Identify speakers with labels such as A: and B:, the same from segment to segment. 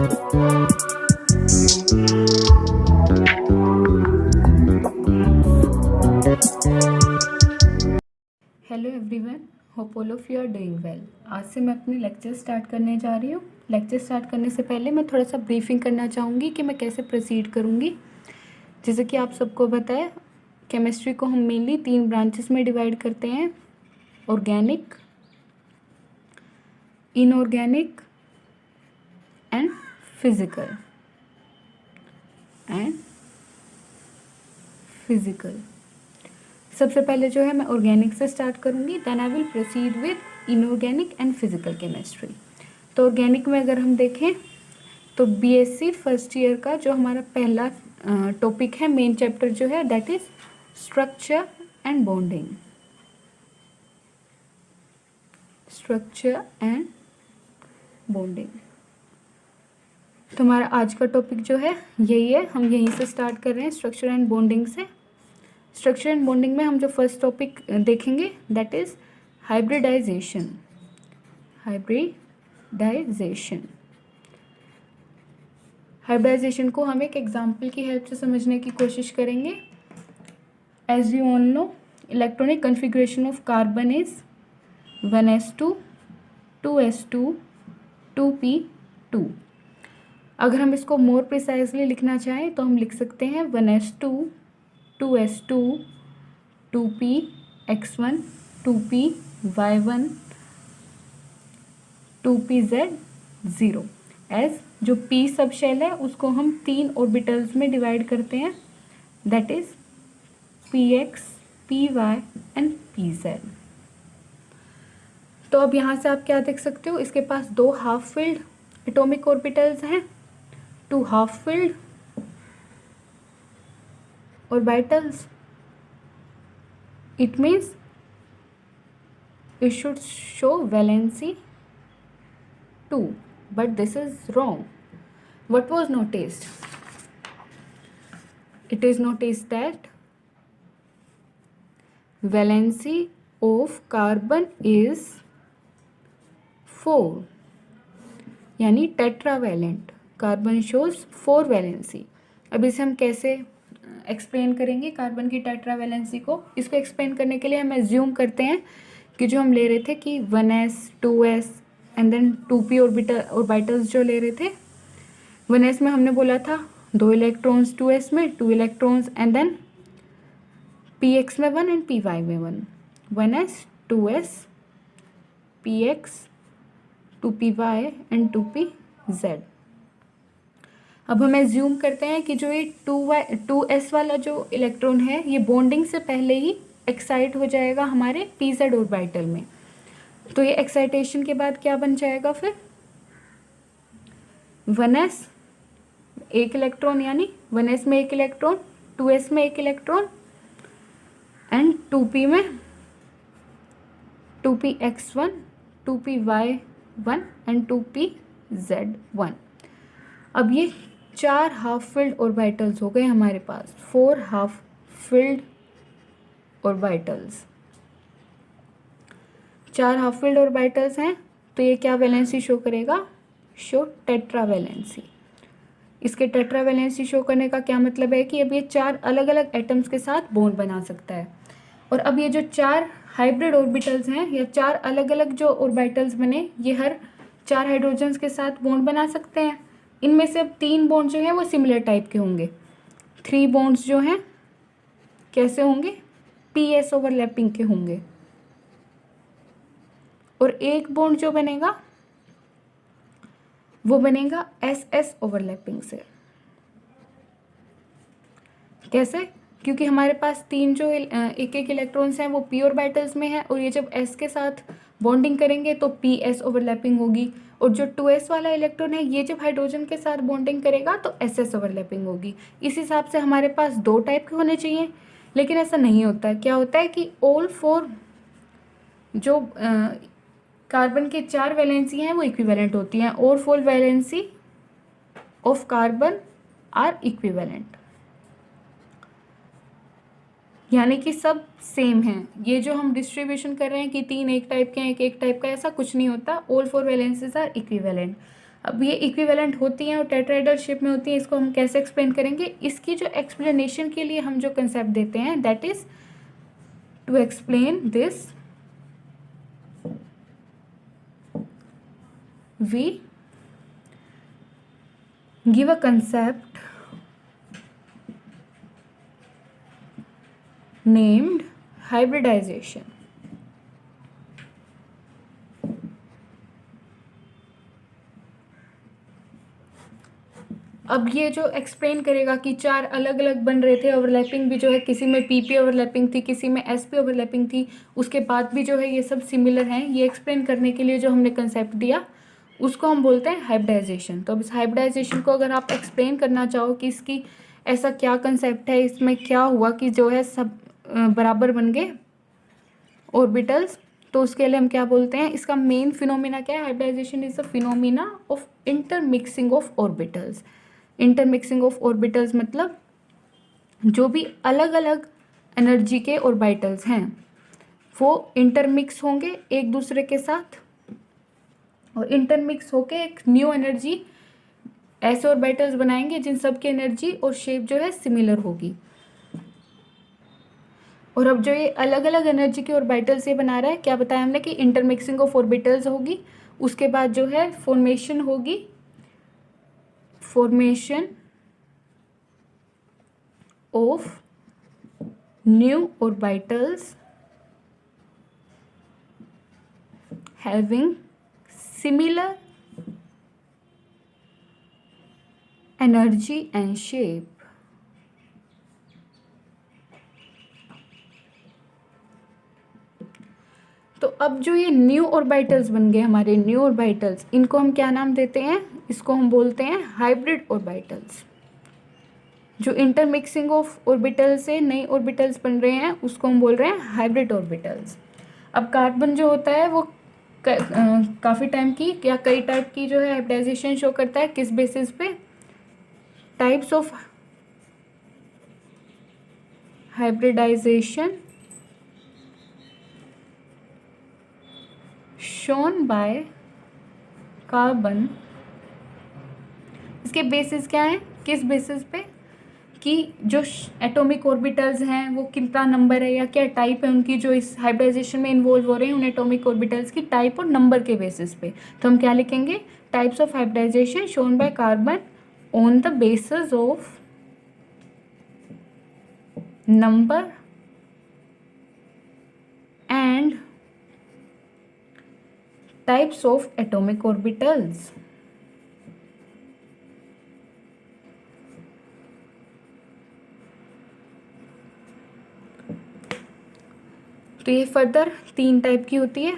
A: Hello everyone, hope all of you are doing well. आज से मैं अपने लेक्चर स्टार्ट करने जा रही हूँ। लेक्चर स्टार्ट करने से पहले मैं थोड़ा सा ब्रीफिंग करना चाहूँगी कि मैं कैसे प्रोसीड करूँगी। जैसे कि आप सबको पता है, केमिस्ट्री को हम मेनली 3 ब्रांचेस में डिवाइड करते हैं: ऑर्गेनिक, इनऑर्गेनिक एंड फिजिकल। सबसे पहले जो है मैं ऑर्गेनिक से स्टार्ट करूँगी, then I will proceed with inorganic and physical chemistry. तो ऑर्गेनिक में अगर हम देखें तो बीएससी फर्स्ट ईयर का जो हमारा पहला टॉपिक है, मेन चैप्टर जो है, that is structure and bonding. Structure and bonding तो हमारा आज का टॉपिक जो है यही है। हम यहीं से स्टार्ट कर रहे हैं, स्ट्रक्चर एंड बॉन्डिंग से। स्ट्रक्चर एंड बॉन्डिंग में हम जो फर्स्ट टॉपिक देखेंगे दैट इज हाइब्रिडाइजेशन। हाइब्रिडाइजेशन को हम एक एग्जाम्पल की हेल्प से समझने की कोशिश करेंगे। As you all know, electronic configuration of carbon is 1s2 2s2 2p2। अगर हम इसको मोर प्रिसाइजली लिखना चाहें तो हम लिख सकते हैं 1s2 2s2 2px1 2py1 2pz0। As जो p सब शेल है उसको हम 3 ऑर्बिटल्स में डिवाइड करते हैं, that is px py and pz। तो अब यहाँ से आप क्या देख सकते हो, इसके पास 2 हाफ फिल्ड एटॉमिक ऑर्बिटल्स हैं, 2 half filled orbitals. It means it should show valency 2, but this is wrong. What was noticed? It is noticed that valency of carbon is 4, यानी टेट्रावैलेंट। Carbon shows 4 valency. अब इसे हम कैसे explain करेंगे carbon की tetravalency को? इसको explain करने के लिए हम एज्यूम करते हैं कि जो हम ले रहे थे कि 1s 2s and then 2p orbitals जो ले रहे थे, 1s में हमने बोला था 2 इलेक्ट्रॉन्स, 2s में 2 इलेक्ट्रॉन्स एंड देन px में 1 एंड py में 1। 1s 2s px 2py and 2pz। अब हम एज्यूम करते हैं कि जो ये 2s वाला जो इलेक्ट्रॉन है ये बॉन्डिंग से पहले ही एक्साइट हो जाएगा हमारे pz ऑर्बिटल में। तो ये एक्साइटेशन के बाद क्या बन जाएगा फिर? 1s 1 इलेक्ट्रॉन, यानी 1s में 1 इलेक्ट्रॉन, 2s में 1 इलेक्ट्रॉन एंड 2p में 2px1 2py1 एंड 2pz1। अब ये 4 हाफ फिल्ड ऑर्बिटल्स हो गए हमारे पास, 4 half filled orbitals. 4 half filled orbitals हैं तो ये क्या वैलेंसी शो करेगा? Show tetravalency. इसके टेट्रावैलेंसी शो करने का क्या मतलब है कि अब ये 4 अलग अलग एटम्स के साथ बॉन्ड बना सकता है। और अब ये जो 4 हाइब्रिड ऑर्बिटल्स हैं या 4 अलग अलग जो ऑर्बिटल्स बने, ये हर 4 हाइड्रोजन्स के साथ बॉन्ड बना सकते हैं। इनमें से अब 3 बॉन्ड जो हैं वो सिमिलर टाइप के होंगे। 3 बॉन्ड्स जो हैं कैसे होंगे? ps ओवरलैपिंग के होंगे। और एक बॉन्ड जो बनेगा वो बनेगा ss ओवरलैपिंग से। कैसे? क्योंकि हमारे पास 3 जो एक इलेक्ट्रॉन्स हैं वो p ऑर्बिटल्स में है, और ये जब s के साथ बॉन्डिंग करेंगे तो ps ओवरलैपिंग होगी। और जो 2s वाला इलेक्ट्रॉन है ये जब हाइड्रोजन के साथ बॉन्डिंग करेगा तो ss ओवरलैपिंग होगी। इस हिसाब से हमारे पास 2 टाइप के होने चाहिए, लेकिन ऐसा नहीं होता है। क्या होता है कि ऑल 4 जो कार्बन के 4 वैलेंसी हैं वो इक्विवेलेंट होती हैं। और 4 valency of carbon are equivalent, यानी कि सब सेम हैं। ये जो हम डिस्ट्रीब्यूशन कर रहे हैं कि 3 एक टाइप के हैं, एक टाइप का, ऐसा कुछ नहीं होता। All 4 valencies are equivalent. अब ये इक्विवेलेंट होती हैं और टेट्राहेड्रल शेप में होती हैं, इसको हम कैसे एक्सप्लेन करेंगे? इसकी जो एक्सप्लेनेशन के लिए हम जो कंसेप्ट देते हैं, that is to explain this we give a concept named hybridization. अब ये जो एक्सप्लेन करेगा कि चार अलग अलग बन रहे थे, ओवरलैपिंग भी जो है किसी में पीपी ओवरलैपिंग थी, किसी में एसपी ओवरलैपिंग थी, उसके बाद भी जो है ये सब सिमिलर हैं, ये एक्सप्लेन करने के लिए जो हमने कंसेप्ट दिया उसको हम बोलते हैं हाइब्रिडाइजेशन। तो अब इस हाइब्रिडाइजेशन को अगर आप एक्सप्लेन करना चाहो कि इसकी ऐसा क्या कंसेप्ट है, इसमें क्या हुआ कि जो है सब बराबर बन गए ऑर्बिटल्स, तो उसके लिए हम क्या बोलते हैं? इसका मेन फिनोमिना क्या है? Hybridization is the phenomena of intermixing of orbitals. Intermixing of orbitals मतलब जो भी अलग अलग एनर्जी के ऑर्बिटल्स हैं वो इंटरमिक्स होंगे एक दूसरे के साथ, और इंटरमिक्स होके एक न्यू एनर्जी ऐसे ऑर्बिटल्स बनाएंगे जिन सब की एनर्जी और शेप जो है सिमिलर होगी। और अब जो ये अलग अलग एनर्जी के ऑर्बिटल्स ये बना रहा है, क्या बताया हमने कि इंटरमिक्सिंग ऑफ ऑर्बिटल्स होगी, उसके बाद जो है फॉर्मेशन होगी, formation of new orbitals having similar energy and shape. तो अब जो ये न्यू ऑर्बिटल्स बन गए हमारे, न्यू ऑर्बिटल्स, इनको हम क्या नाम देते हैं? इसको हम बोलते हैं हाइब्रिड ऑर्बिटल्स। जो इंटरमिक्सिंग ऑफ ऑर्बिटल से नई ऑर्बिटल्स बन रहे हैं उसको हम बोल रहे हैं हाइब्रिड ऑर्बिटल्स। अब कार्बन जो होता है वो काफ़ी टाइम की या कई टाइप की जो है हाइब्रिडाइजेशन शो करता है, किस बेसिस पे? Types of hybridization shown by carbon. इसके बेसिस क्या है? किस बेसिस पे? कि जो एटॉमिक ऑर्बिटल्स हैं वो कितना नंबर है या क्या टाइप है उनकी, जो इस हाइब्रिडाइजेशन में इन्वॉल्व हो रहे हैं उन एटॉमिक ऑर्बिटल्स की टाइप और नंबर के बेसिस पे। तो हम क्या लिखेंगे? Types of hybridization shown by carbon on the basis of number and types of atomic orbitals। तो ये फर्दर तीन टाइप की होती है।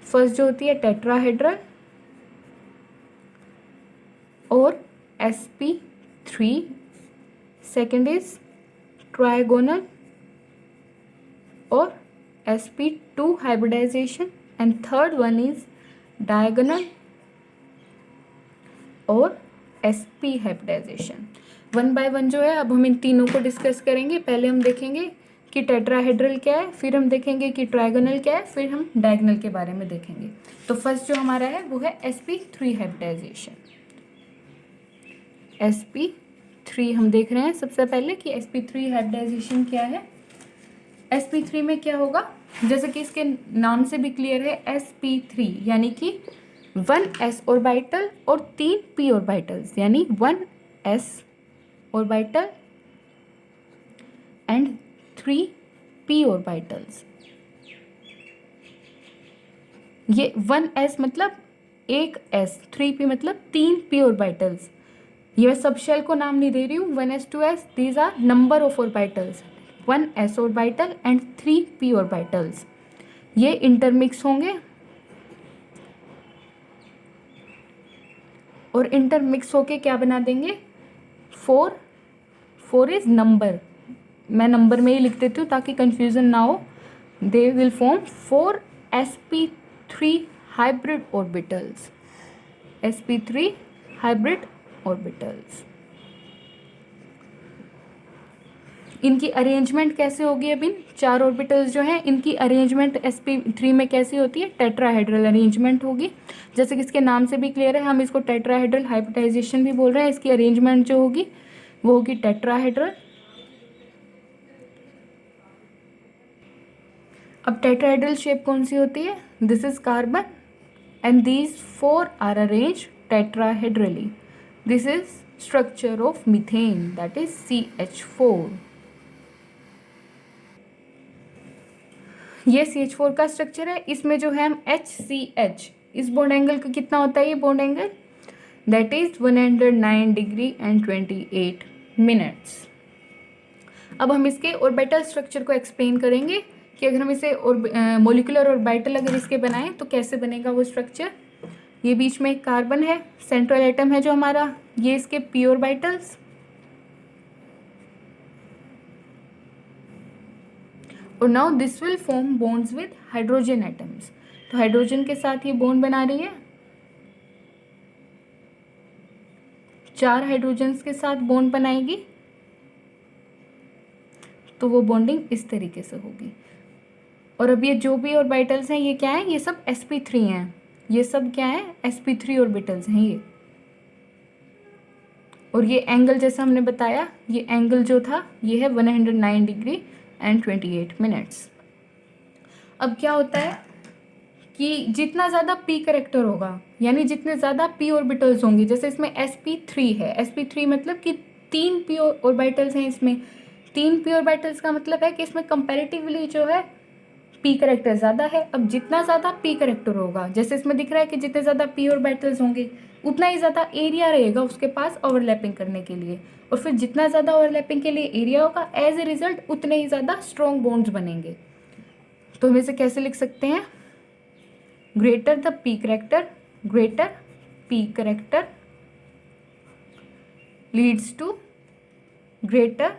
A: फर्स्ट जो होती है टेट्राहेड्रल और sp3, सेकेंड इज ट्राइगोनल और sp2 hybridization, and third one is diagonal और sp hybridization. One by one जो है अब हम इन तीनों को डिस्कस करेंगे। पहले हम देखेंगे कि टेट्राहेड्रल क्या है, फिर हम देखेंगे कि ट्राइगोनल क्या है, फिर हम डायगोनल के बारे में देखेंगे। तो फर्स्ट जो हमारा है वो है sp3 हाइब्रिडाइजेशन। sp3 हम देख रहे हैं सबसे पहले कि sp3 हाइब्रिडाइजेशन क्या है। sp3 में क्या होगा? जैसे कि इसके नाम से भी क्लियर है, sp3 यानी कि 1s ऑर्बिटल और 3 p ऑर्बिटल्स, यानी 1s orbital and 3 p orbitals. ये 1s मतलब एक s, 3p मतलब 3 p ऑर्बिटल्स। ये मैं सब शेल को नाम नहीं दे रही हूँ, 1s 2s, these are number of orbitals, 1s orbital and 3 p orbitals. ये इंटरमिक्स होंगे और इंटरमिक्स होके क्या बना देंगे? 4 इज नंबर, मैं नंबर में ही लिख देती हूँ ताकि कंफ्यूजन ना हो। They will form 4 sp3 hybrid orbitals, sp3 hybrid orbitals. इनकी अरेंजमेंट कैसे होगी? अब इन 4 ऑर्बिटल्स जो हैं इनकी अरेंजमेंट sp3 में कैसी होती है? टेट्राहेड्रल अरेंजमेंट होगी। जैसे कि इसके नाम से भी क्लियर है, हम इसको टेट्राहेड्रल हाइब्रिडाइजेशन भी बोल रहे हैं। इसकी अरेंजमेंट जो होगी वो होगी टेट्राहेड्रल। अब टेट्राहेड्रल शेप कौन सी होती है? This is carbon and these 4 are arranged tetrahedrally. This is structure of methane, that is CH4. ये CH4 का स्ट्रक्चर है। इसमें जो है हम HCH, इस बॉन्ड एंगल का कितना होता है ये bond angle? That is 109 degree and 28 minutes. अब हम इसके ऑर्बिटल स्ट्रक्चर को एक्सप्लेन करेंगे कि अगर हम इसे मोलिकुलर ऑर्बिटल अगर इसके बनाएं तो कैसे बनेगा वो स्ट्रक्चर। ये बीच में एक कार्बन है, सेंट्रल एटम है जो हमारा, ये इसके p ऑर्बिटल्स, और now this will form bonds with hydrogen atoms. तो हाइड्रोजन के साथ ये बॉन्ड बना रही है, 4 हाइड्रोजन्स के साथ बॉन्ड बनाएगी, तो वो बॉन्डिंग इस तरीके से होगी। और अब ये जो भी ऑर्बिटल्स हैं ये क्या है? ये सब sp3 हैं। ये सब क्या है? sp3 ऑर्बिटल्स हैं ये। और ये एंगल जैसा हमने बताया, ये एंगल जो था ये है 109 डिग्री एंड 28 मिनट्स। अब क्या होता है कि जितना ज़्यादा p करेक्टर होगा, यानी जितने ज़्यादा p ऑर्बिटल्स होंगे, जैसे इसमें sp3 है, sp3 मतलब कि 3 p ऑर्बिटल्स हैं इसमें। 3 p ऑर्बिटल्स का मतलब है कि इसमें कंपैरेटिवली जो है p करेक्टर ज़्यादा है। अब जितना ज़्यादा p करेक्टर होगा, जैसे इसमें दिख रहा है कि जितने ज़्यादा p ऑर्बिटल्स होंगे उतना ही ज़्यादा एरिया रहेगा उसके पास ओवरलैपिंग करने के लिए, और फिर जितना ज़्यादा ओवरलैपिंग के लिए एरिया होगा एज ए रिजल्ट उतने ही ज़्यादा स्ट्रॉन्ग बॉन्ड्स बनेंगे। तो हम इसे कैसे लिख सकते हैं? Greater the p character, greater p character leads to greater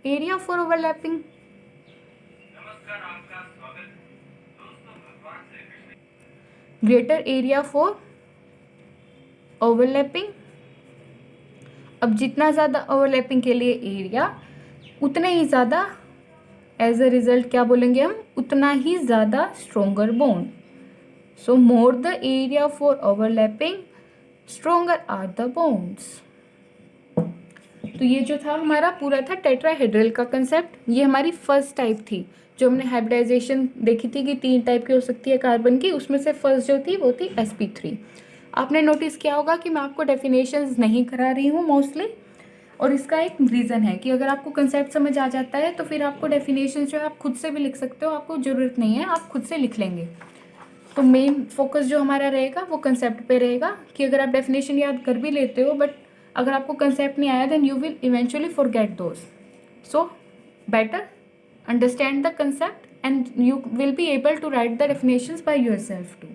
A: area for overlapping. Greater area for overlapping. अब जितना ज़्यादा ओवरलैपिंग के लिए एरिया उतने ही ज़्यादा एज अ रिजल्ट क्या बोलेंगे हम? उतना ही ज़्यादा stronger bond. So more the area for overlapping stronger are the bonds. तो ये जो था हमारा पूरा था टेट्राहेड्रल का कंसेप्ट। ये हमारी फर्स्ट टाइप थी जो हमने हाइब्रिडाइजेशन देखी थी कि 3 टाइप की हो सकती है कार्बन की, उसमें से फर्स्ट जो थी वो थी sp3। आपने नोटिस किया होगा कि मैं आपको डेफिनेशंस नहीं करा रही हूँ मोस्टली, और इसका एक रीज़न है कि अगर आपको कंसेप्ट समझ आ जाता है तो फिर आपको डेफिनेशंस जो है आप खुद से भी लिख सकते हो, आपको ज़रूरत नहीं है, आप खुद से लिख लेंगे। तो मेन फोकस जो हमारा रहेगा वो कंसेप्ट पे रहेगा कि अगर आप डेफिनेशन याद कर भी लेते हो बट अगर आपको कंसेप्ट नहीं आया then you will eventually forget those. So better understand the concept and you will be able to write the definitions by yourself too.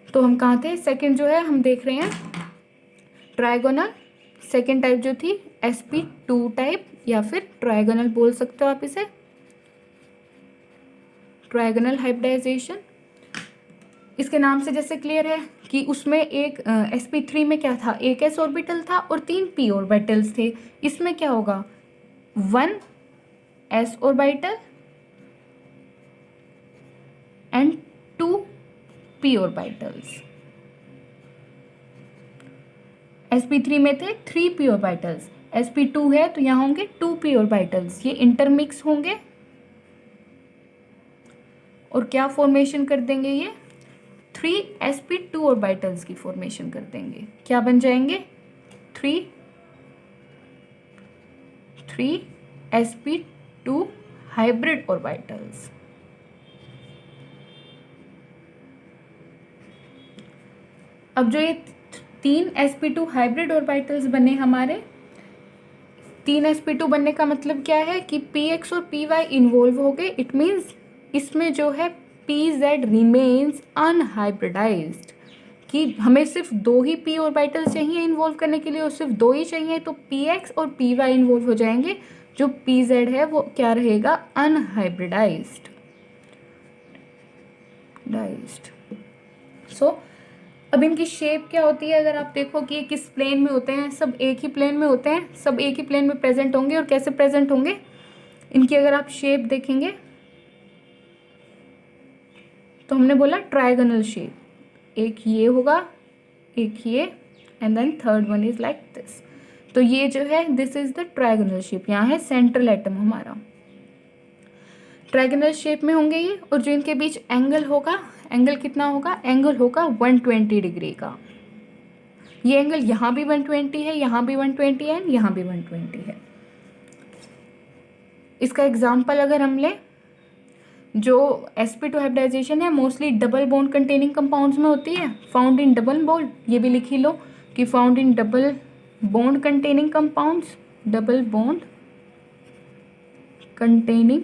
A: तो हम कहाँ थे? सेकंड जो है हम देख रहे हैं ट्रायगोनल। सेकंड टाइप जो थी sp2 टाइप, या फिर ट्रायगोनल बोल सकते हो आप इसे, ट्रायगोनल हाइब्रिडाइजेशन। इसके नाम से जैसे क्लियर है कि उसमें एक sp3 में क्या था? एक s ऑर्बिटल था और 3 p ऑर्बिटल्स थे। इसमें क्या होगा? 1 s orbital and 2 p orbitals. sp3 में थे 3 p ऑर्बिटल्स, sp2 है तो यहाँ होंगे 2 p ऑर्बिटल्स। ये इंटरमिक्स होंगे और क्या फॉर्मेशन कर देंगे? ये 3 sp2 ऑर्बिटल्स की फॉर्मेशन कर देंगे। क्या बन जाएंगे? 3 sp2 हाइब्रिड ऑर्बिटल्स। अब जो ये 3 sp2 हाइब्रिड ऑर्बिटल्स बने हमारे, 3 sp2 बनने का मतलब क्या है कि px और py इन्वॉल्व हो गए। इट मीन्स इसमें जो है pz रिमेन्स अनहाइब्रिडाइज्ड, कि हमें सिर्फ 2 ही p ऑर्बिटल्स चाहिए इन्वॉल्व करने के लिए और सिर्फ 2 ही चाहिए, तो px और py इन्वॉल्व हो जाएंगे। जो pz है वो क्या रहेगा? अनहाइब्रिडाइज्ड। सो अब इनकी शेप क्या होती है, अगर आप देखो कि ये किस प्लेन में होते हैं, सब एक ही प्लेन में होते हैं, सब एक ही प्लेन में प्रेजेंट होंगे। और कैसे प्रेजेंट होंगे, इनकी अगर आप शेप देखेंगे तो हमने बोला ट्रायगोनल शेप, एक ये होगा, एक ये, and then third one is like this. तो ये जो है this is the trigonal shape, यहाँ है सेंट्रल एटम हमारा, ट्रायगोनल शेप में होंगे ये। और जो इनके बीच एंगल होगा, एंगल कितना होगा, एंगल होगा 120 डिग्री का। ये एंगल यहाँ भी 120 है, यहाँ भी 120 है, यहाँ भी 120 है। इसका एग्जाम्पल अगर हम लें, जो sp2 हाइब्रिडाइजेशन है mostly double bond containing compounds में होती है, फाउंड इन डबल बॉन्ड, ये भी लिख ही लो कि found in double bond containing compounds, double bond containing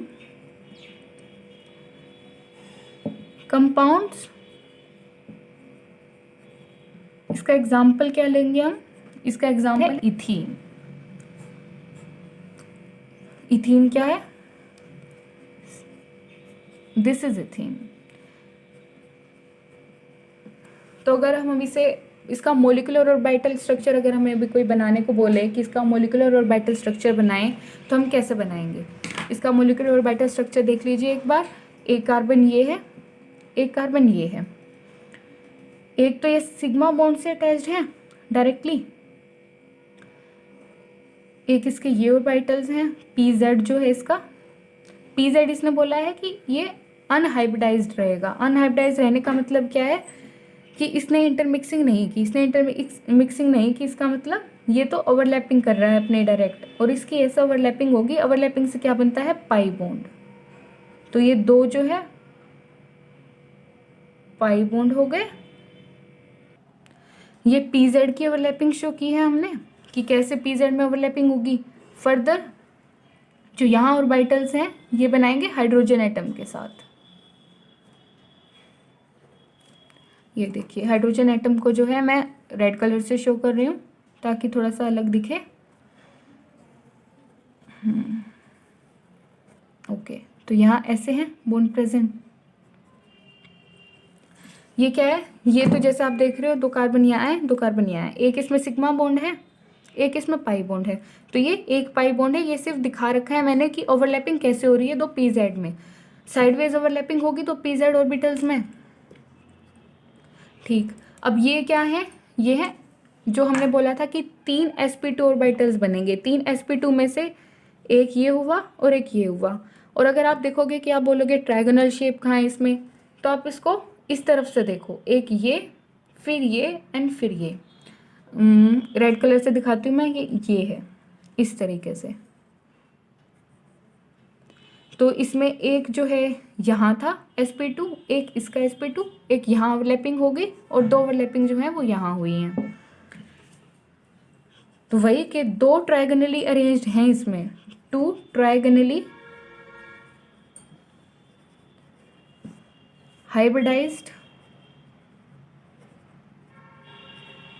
A: compounds. इसका एग्जाम्पल क्या लेंगे हम, इसका एग्जाम्पल है इथीन। इथीन क्या है, दिस इज इथीन। तो अगर हम इसे, इसका मोलिकुलर ऑर्बिटल स्ट्रक्चर अगर हमें अभी कोई बनाने को बोले कि इसका मोलिकुलर ऑर्बिटल स्ट्रक्चर बनाएं, तो हम कैसे बनाएंगे। इसका मोलिकुलर ऑर्बिटल स्ट्रक्चर देख लीजिए एक बार। एक कार्बन ये है, एक कार्बन ये है, एक तो ये सिग्मा बॉन्ड से अटैच्ड है डायरेक्टली, एक इसके ये ऑर्बिटल्स हैं, pz जो है इसका, pz इसने बोला है कि ये अनहाइब्रिडाइज्ड रहेगा। अनहाइब्रिडाइज्ड रहने का मतलब क्या है कि इसने इंटरमिक्सिंग नहीं की, इसने इंटरमिक्सिंग नहीं की, इसका मतलब ये तो ओवरलैपिंग कर रहा है अपने डायरेक्ट, और इसकी ऐसा ओवरलैपिंग होगी, ओवरलैपिंग से क्या बनता है, पाई बॉन्ड। तो ये दो जो है पाई बॉन्ड हो गए। ये pz की ओवरलैपिंग शो की है हमने कि कैसे pz में ओवरलैपिंग होगी। फर्दर जो यहाँ ऑर्बिटल्स हैं ये बनाएंगे हाइड्रोजन एटम के साथ। ये देखिए हाइड्रोजन एटम को जो है मैं रेड कलर से शो कर रही हूँ ताकि थोड़ा सा अलग दिखे। ओके, तो यहाँ ऐसे हैं बॉन्ड प्रेजेंट। ये क्या है, ये तो जैसे आप देख रहे हो दो कार्बन यहाँ है, दो कार्बन यहाँ है, एक इसमें सिग्मा बॉन्ड है, एक इसमें पाई बॉन्ड है। तो ये एक पाई बॉन्ड है, ये सिर्फ दिखा रखा है मैंने कि ओवरलैपिंग कैसे हो रही है दो pz में। साइडवेज ओवरलैपिंग होगी तो pz ऑर्बिटल्स में। ठीक, अब ये क्या है, ये है जो हमने बोला था कि 3 sp2 ऑर्बिटल्स बनेंगे। 3 sp2 में से एक ये हुआ और एक ये हुआ। और अगर आप देखोगे कि आप बोलोगे ट्रायगोनल शेप कहाँ है इसमें, तो आप इसको इस तरफ से देखो, एक ये, फिर ये एंड फिर ये। रेड कलर से दिखाती हूँ मैं, ये है इस तरीके से। तो इसमें एक जो है यहाँ था sp2, एक इसका sp2, एक यहाँ ओवरलैपिंग हो गई और दो ओवरलैपिंग जो है वो यहाँ हुई हैं। तो वही कि दो ट्रायगोनली अरेंज्ड हैं इसमें, 2 trigonally hybridised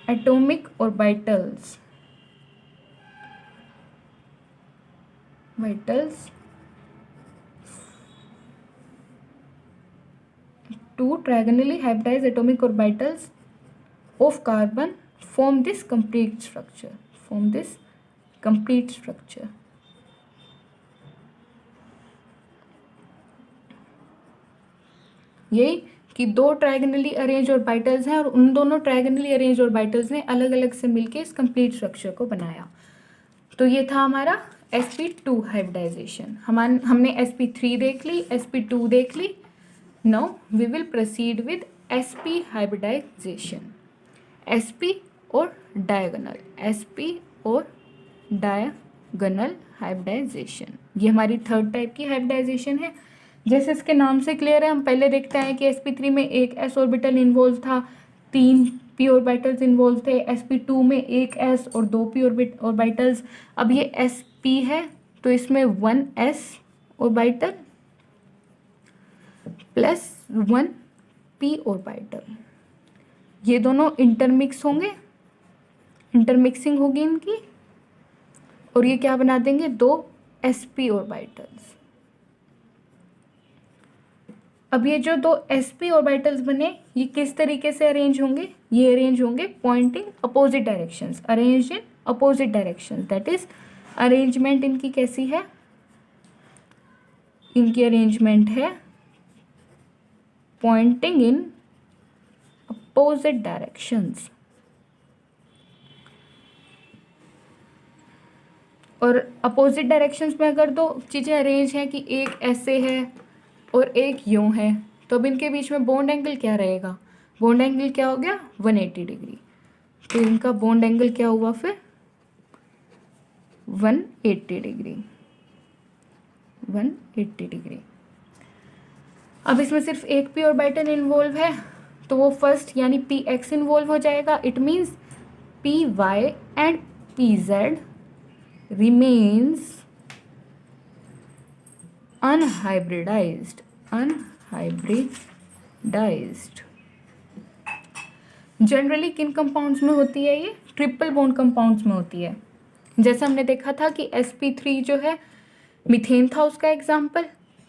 A: atomic orbitals, two trigonally hybridized atomic orbitals of carbon form this complete structure, यही कि दो ट्रायगोनली अरेंज ऑर्बिटल्स हैं और उन दोनों ट्रायगोनली अरेंज ऑर्बिटल्स ने अलग अलग से मिलके इस कंप्लीट स्ट्रक्चर को बनाया। तो ये था हमारा sp2 हाइब्रिडाइजेशन। हमने sp3 देख ली, sp2 देख ली। Now we will proceed with sp hybridization, sp और diagonal, sp और diagonal hybridization। ये हमारी थर्ड टाइप की हाइब्रिडाइजेशन है। जैसे इसके नाम से क्लियर है, हम पहले देखते हैं कि sp3 में एक s ऑर्बिटल इन्वॉल्व था, 3 p ऑर्बिटल्स इन्वॉल्व थे, sp2 में एक s और 2 p ऑर्बिटल्स। अब ये sp है तो इसमें 1 s orbital plus 1 p orbital, ये दोनों इंटरमिक्स होंगे, इंटरमिक्सिंग होगी इनकी, और ये क्या बना देंगे, 2 sp ऑर्बिटल्स। अब ये जो दो sp ऑर्बिटल्स बने ये किस तरीके से अरेंज होंगे, ये अरेंज होंगे pointing opposite directions, arrange in opposite directions, that is arrangement इनकी कैसी है, इनकी अरेंजमेंट है पॉइंटिंग इन अपोजिट डायरेक्शंस। और अपोजिट डायरेक्शंस में अगर दो चीज़ें अरेंज हैं कि एक ऐसे है और एक यूं है, तो अब इनके बीच में बॉन्ड एंगल क्या रहेगा, बॉन्ड एंगल क्या हो गया 180 डिग्री। तो इनका बॉन्ड एंगल क्या हुआ फिर 180 डिग्री, 180 डिग्री। अब इसमें सिर्फ एक पी ऑर्बिटल इन्वॉल्व है तो वो फर्स्ट यानी पी एक्स इन्वॉल्व हो जाएगा। It means p y and p z remains unhybridized, generally किन कंपाउंड्स में होती है, ये ट्रिपल बॉन्ड कंपाउंड्स में होती है। जैसा हमने देखा था कि sp3 जो है मीथेन था उसका एग्जाम्पल,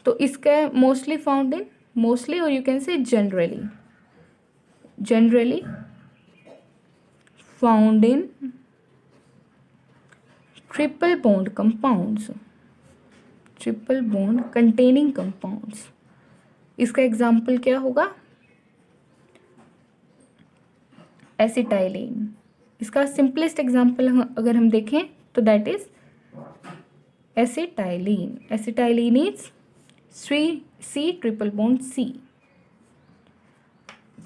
A: तो इसका मोस्टली फाउंड इन, मोस्टली और you can say generally found in triple bond compounds, triple bond containing compounds. इसका एग्जाम्पल क्या होगा एसिटाइलिन। इसका सिंपलेस्ट एग्जाम्पल अगर हम देखें तो that is acetylene. Acetylene is C triple bond C.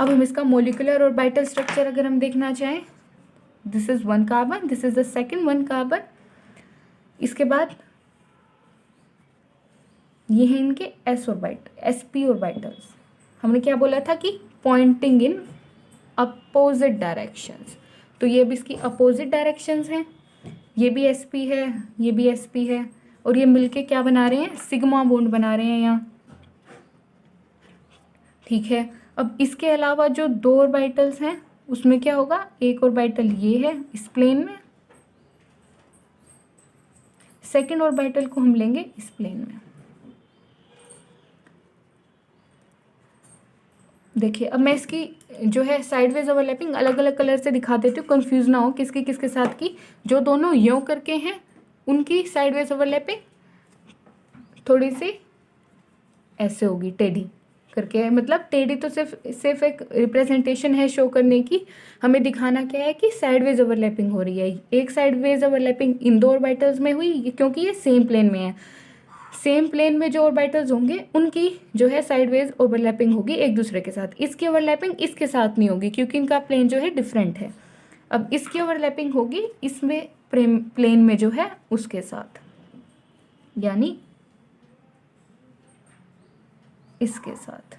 A: अब हम इसका मोलिकुलर ऑर्बिटल स्ट्रक्चर अगर हम देखना चाहें, this is 1 carbon, this is the second 1 carbon. इसके बाद ये हैं इनके s ऑर्बिटल, sp ऑर्बिटल्स। हमने क्या बोला था कि पॉइंटिंग इन अपोजिट डायरेक्शंस, तो ये भी इसकी अपोजिट डायरेक्शंस हैं। ये भी sp है, ये भी sp है, और ये मिलके क्या बना रहे हैं, सिग्मा बॉन्ड बना रहे हैं यहाँ, ठीक है। अब इसके अलावा जो दो ऑर्बिटल्स हैं उसमें क्या होगा, एक ऑर्बिटल ये है इस प्लेन में, सेकेंड ऑर्बिटल को हम लेंगे इस प्लेन में। देखिए अब मैं इसकी जो है साइडवेज ओवरलैपिंग अलग अलग कलर से दिखा देती हूँ, कंफ्यूज ना हो किसकी किसके साथ की। जो दोनों यों करके हैं उनकी साइडवेज ओवरलैपिंग थोड़ी सी ऐसे होगी, टेढ़ी करके, मतलब टेढ़ी तो सिर्फ एक रिप्रेजेंटेशन है शो करने की, हमें दिखाना क्या है कि साइडवेज ओवरलैपिंग हो रही है। एक साइडवेज ओवरलैपिंग इन दो ऑर्बिटल्स में हुई क्योंकि ये सेम प्लेन में है। सेम प्लेन में जो ऑर्बिटल्स होंगे उनकी जो है साइडवेज ओवरलैपिंग होगी एक दूसरे के साथ। इसकी ओवरलैपिंग इसके साथ नहीं होगी क्योंकि इनका प्लेन जो है डिफरेंट है। अब इसकी ओवरलैपिंग होगी इसमें प्लेन में जो है उसके साथ, यानी इसके साथ।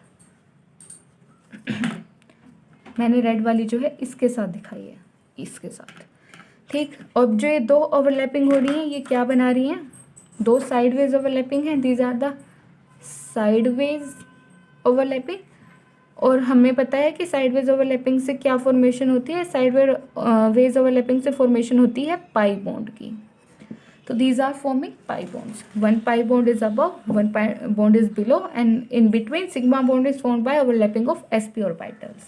A: मैंने रेड वाली जो है इसके साथ दिखाई है, इसके साथ, ठीक। अब जो ये दो ओवरलैपिंग हो रही हैं ये क्या बना रही हैं, दो साइडवेज ओवरलैपिंग हैं, these are the sideways overlapping. और हमें पता है कि साइडवेज ओवरलैपिंग से क्या फॉर्मेशन होती है, साइडवेज ओवरलैपिंग से फॉर्मेशन होती है पाई बॉन्ड की। So these are forming pi bonds. One pi bond is above, one pi bond is below, and in between sigma bond is formed by overlapping of sp orbitals.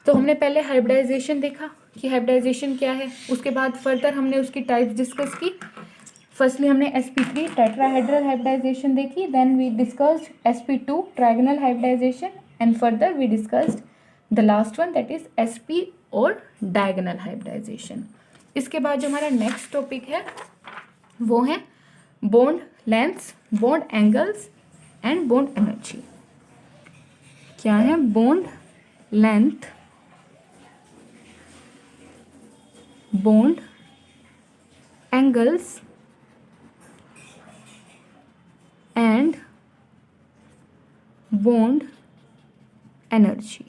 A: तो हमने पहले hybridisation देखा कि hybridisation क्या है, उसके बाद फर्दर हमने उसकी टाइप्स डिस्कस की। फर्स्टली हमने sp3 टेट्राहेड्रल हाइब्रिडाइजेशन देखी, then we discussed sp2 trigonal hybridization, and further we discussed the last one that is sp और डायगोनल हाइब्रिडाइजेशन। इसके बाद जो हमारा नेक्स्ट टॉपिक है वो है bond lengths, bond angles and bond energy. क्या है, bond length, bond angles and bond energy.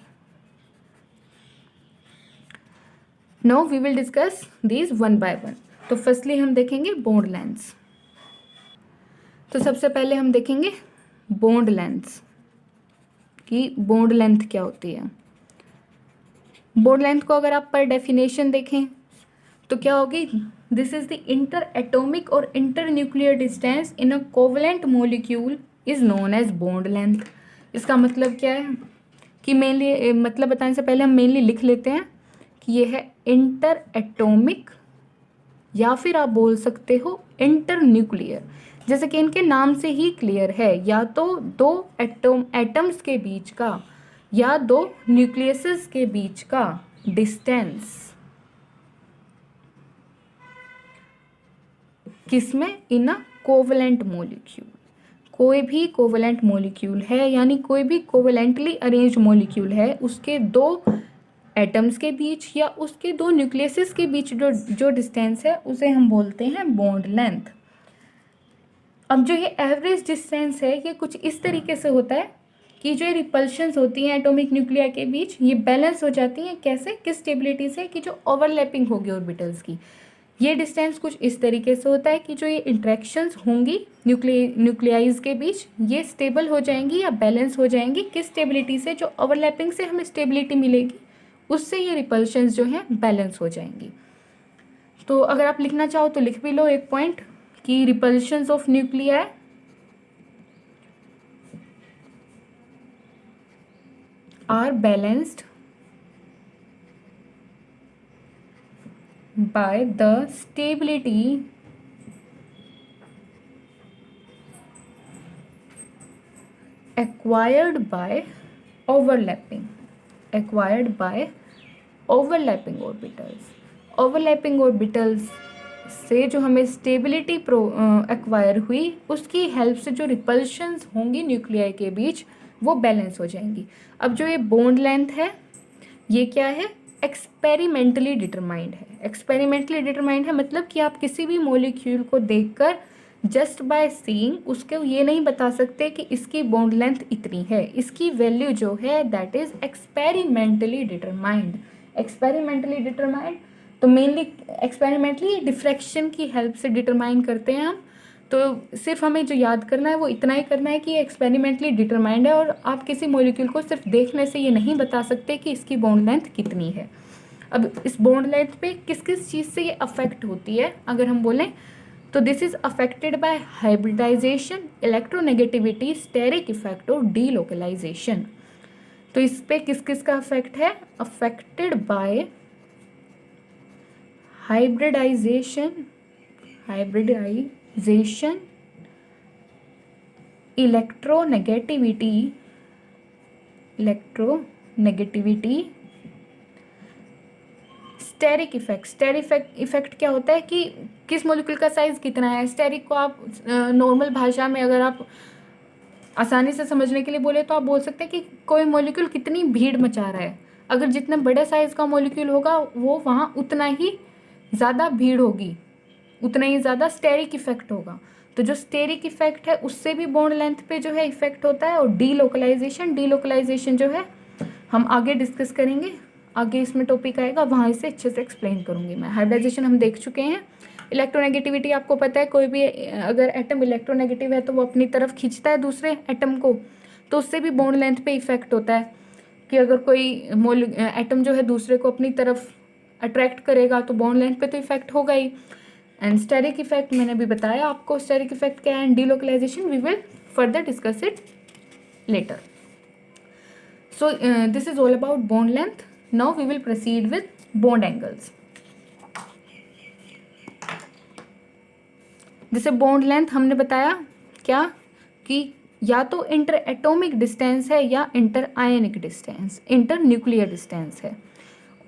A: Now we will discuss these one by one. तो फर्स्टली हम देखेंगे बॉन्ड लेंथ्स। तो सबसे पहले हम देखेंगे बॉन्ड लेंथ्स कि बॉन्ड लेंथ क्या होती है। बॉन्ड लेंथ को अगर आप पर डेफिनेशन देखें तो क्या होगी, this is the inter atomic और inter nuclear distance in a covalent molecule is known as bond length. इसका मतलब क्या है कि मेनली मतलब बताने से पहले हम मेनली लिख लेते हैं कि ये है इंटर एटॉमिक, या फिर आप बोल सकते हो इंटर न्यूक्लियर। जैसे कि इनके नाम से ही क्लियर है, या तो दो एटम्स के बीच का या दो न्यूक्लियसेस के बीच का डिस्टेंस किसमें, इन अ कोवलेंट मॉलिक्यूल। कोई भी कोवलेंट मॉलिक्यूल है, यानी कोई भी कोवलेंटली अरेंज मॉलिक्यूल है, उसके दो एटम्स के बीच या उसके दो न्यूक्लियसेस के बीच जो डिस्टेंस है उसे हम बोलते हैं बॉन्ड लेंथ। अब जो ये एवरेज डिस्टेंस है ये कुछ इस तरीके से होता है कि जो रिपल्शंस होती हैं एटॉमिक न्यूक्लिया के बीच, ये बैलेंस हो जाती हैं कैसे, किस स्टेबिलिटी से, कि जो ओवरलैपिंग होगी ऑर्बिटल्स की। ये डिस्टेंस कुछ इस तरीके से होता है कि जो ये इंट्रैक्शंस होंगी न्यूक्लियाइज के बीच, ये स्टेबल हो जाएंगी या बैलेंस हो जाएंगी किस स्टेबिलिटी से, जो ओवरलैपिंग से हमें स्टेबिलिटी मिलेगी उससे ये रिपल्शंस जो हैं बैलेंस हो जाएंगी। तो अगर आप लिखना चाहो तो लिख भी लो एक पॉइंट कि repulsions of nuclei are balanced by the stability acquired by overlapping orbitals। Overlapping orbitals से जो हमें स्टेबिलिटी एक्वायर हुई उसकी हेल्प से जो रिपल्शंस होंगी न्यूक्लियाई के बीच वो बैलेंस हो जाएंगी। अब जो ये बॉन्ड लेंथ है ये क्या है, एक्सपेरिमेंटली डिटरमाइंड है। एक्सपेरिमेंटली डिटरमाइंड है मतलब कि आप किसी भी मॉलिक्यूल को देखकर जस्ट बाय सीइंग उसके ये नहीं बता सकते कि इसकी बॉन्ड लेंथ इतनी है, इसकी वैल्यू जो है that is experimentally determined. Experimentally determined तो मेनली एक्सपेरिमेंटली डिफ्रैक्शन की हेल्प से डिटरमाइन करते हैं हम। तो सिर्फ हमें जो याद करना है वो इतना ही करना है कि ये एक्सपेरिमेंटली डिटरमाइंड है और आप किसी मॉलिक्यूल को सिर्फ देखने से ये नहीं बता सकते कि इसकी बॉन्ड लेंथ कितनी है। अब इस बॉन्ड लेंथ पे किस किस चीज़ से ये अफेक्ट होती है अगर हम बोलें तो this is affected by hybridization, electronegativity, steric effect और डीलोकलाइजेशन। तो इस पे किस किस का अफेक्ट है, affected by hybridization, electronegativity, steric effect. Steric effect क्या होता है कि किस मॉलिक्यूल का साइज कितना है। स्टेरिक को आप नॉर्मल भाषा में अगर आप आसानी से समझने के लिए बोले तो आप बोल सकते हैं कि कोई मॉलिक्यूल कितनी भीड़ मचा रहा है। अगर जितने बड़े साइज का मॉलिक्यूल होगा वो वहाँ उतना ही ज़्यादा भीड़ होगी, उतना ही ज़्यादा स्टेरिक इफेक्ट होगा। तो जो स्टेरिक इफेक्ट है उससे भी बॉन्ड लेंथ पे जो है इफेक्ट होता है। और डीलोकलाइजेशन जो है हम आगे डिस्कस करेंगे, आगे इसमें टॉपिक आएगा वहाँ इसे अच्छे से एक्सप्लेन करूँगी मैं। हाइब्रिडाइजेशन हम देख चुके हैं। इलेक्ट्रोनेगेटिविटी आपको पता है, कोई भी अगर एटम इलेक्ट्रोनेगेटिव है तो वो अपनी तरफ खींचता है दूसरे एटम को, तो उससे भी बॉन्ड लेंथ पे इफेक्ट होता है कि अगर कोई एटम जो है दूसरे को अपनी तरफ अट्रैक्ट करेगा तो बॉन्ड लेंथ पे तो इफेक्ट होगा ही। एंड स्टेरिक इफेक्ट मैंने अभी बताया आपको स्टेरिक इफेक्ट क्या है। And delocalization we will further discuss it later. So this is all about bond length. Now we will proceed with bond angles. जैसे बॉन्ड लेंथ हमने बताया क्या कि या तो इंटर एटॉमिक डिस्टेंस है या इंटर आयनिक डिस्टेंस, इंटर न्यूक्लियर डिस्टेंस है।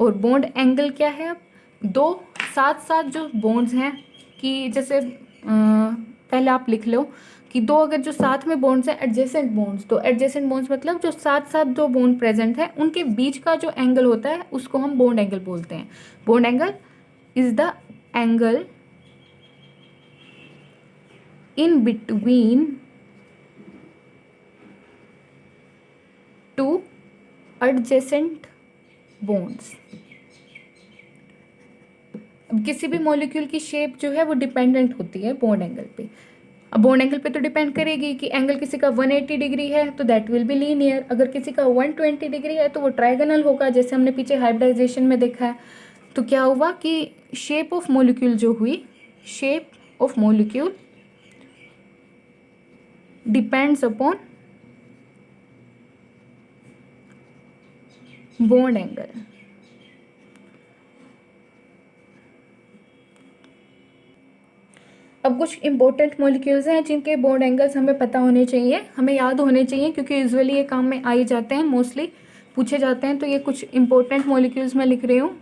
A: और बॉन्ड एंगल क्या है, अब दो साथ साथ जो बॉन्ड्स हैं कि जैसे पहले आप लिख लो कि दो अगर जो साथ में बॉन्ड्स हैं एडजेसेंट बॉन्ड्स, तो एडजेसेंट बॉन्ड्स मतलब जो साथ साथ दो बॉन्ड प्रेजेंट है उनके बीच का जो एंगल होता है उसको हम बॉन्ड एंगल बोलते हैं। Bond angle is the angle in between two adjacent bonds. अब किसी भी मॉलिक्यूल की शेप जो है वो डिपेंडेंट होती है बॉन्ड एंगल पे। अब बॉन्ड एंगल पे तो डिपेंड करेगी कि एंगल किसी का 180 डिग्री है तो दैट विल बी लीनियर, अगर किसी का 120 डिग्री है तो वो ट्राइगोनल होगा, जैसे हमने पीछे हाइब्रिडाइजेशन में देखा है। तो क्या हुआ कि शेप ऑफ मॉलिक्यूल जो हुई, shape of molecule depends upon bond angle. अब कुछ इंपॉर्टेंट मॉलिक्यूल्स हैं जिनके बॉन्ड एंगल्स हमें पता होने चाहिए, हमें याद होने चाहिए, क्योंकि यूजुअली ये काम में आ ही जाते हैं, मोस्टली पूछे जाते हैं। तो ये कुछ इंपॉर्टेंट मॉलिक्यूल्स मैं लिख रही हूँ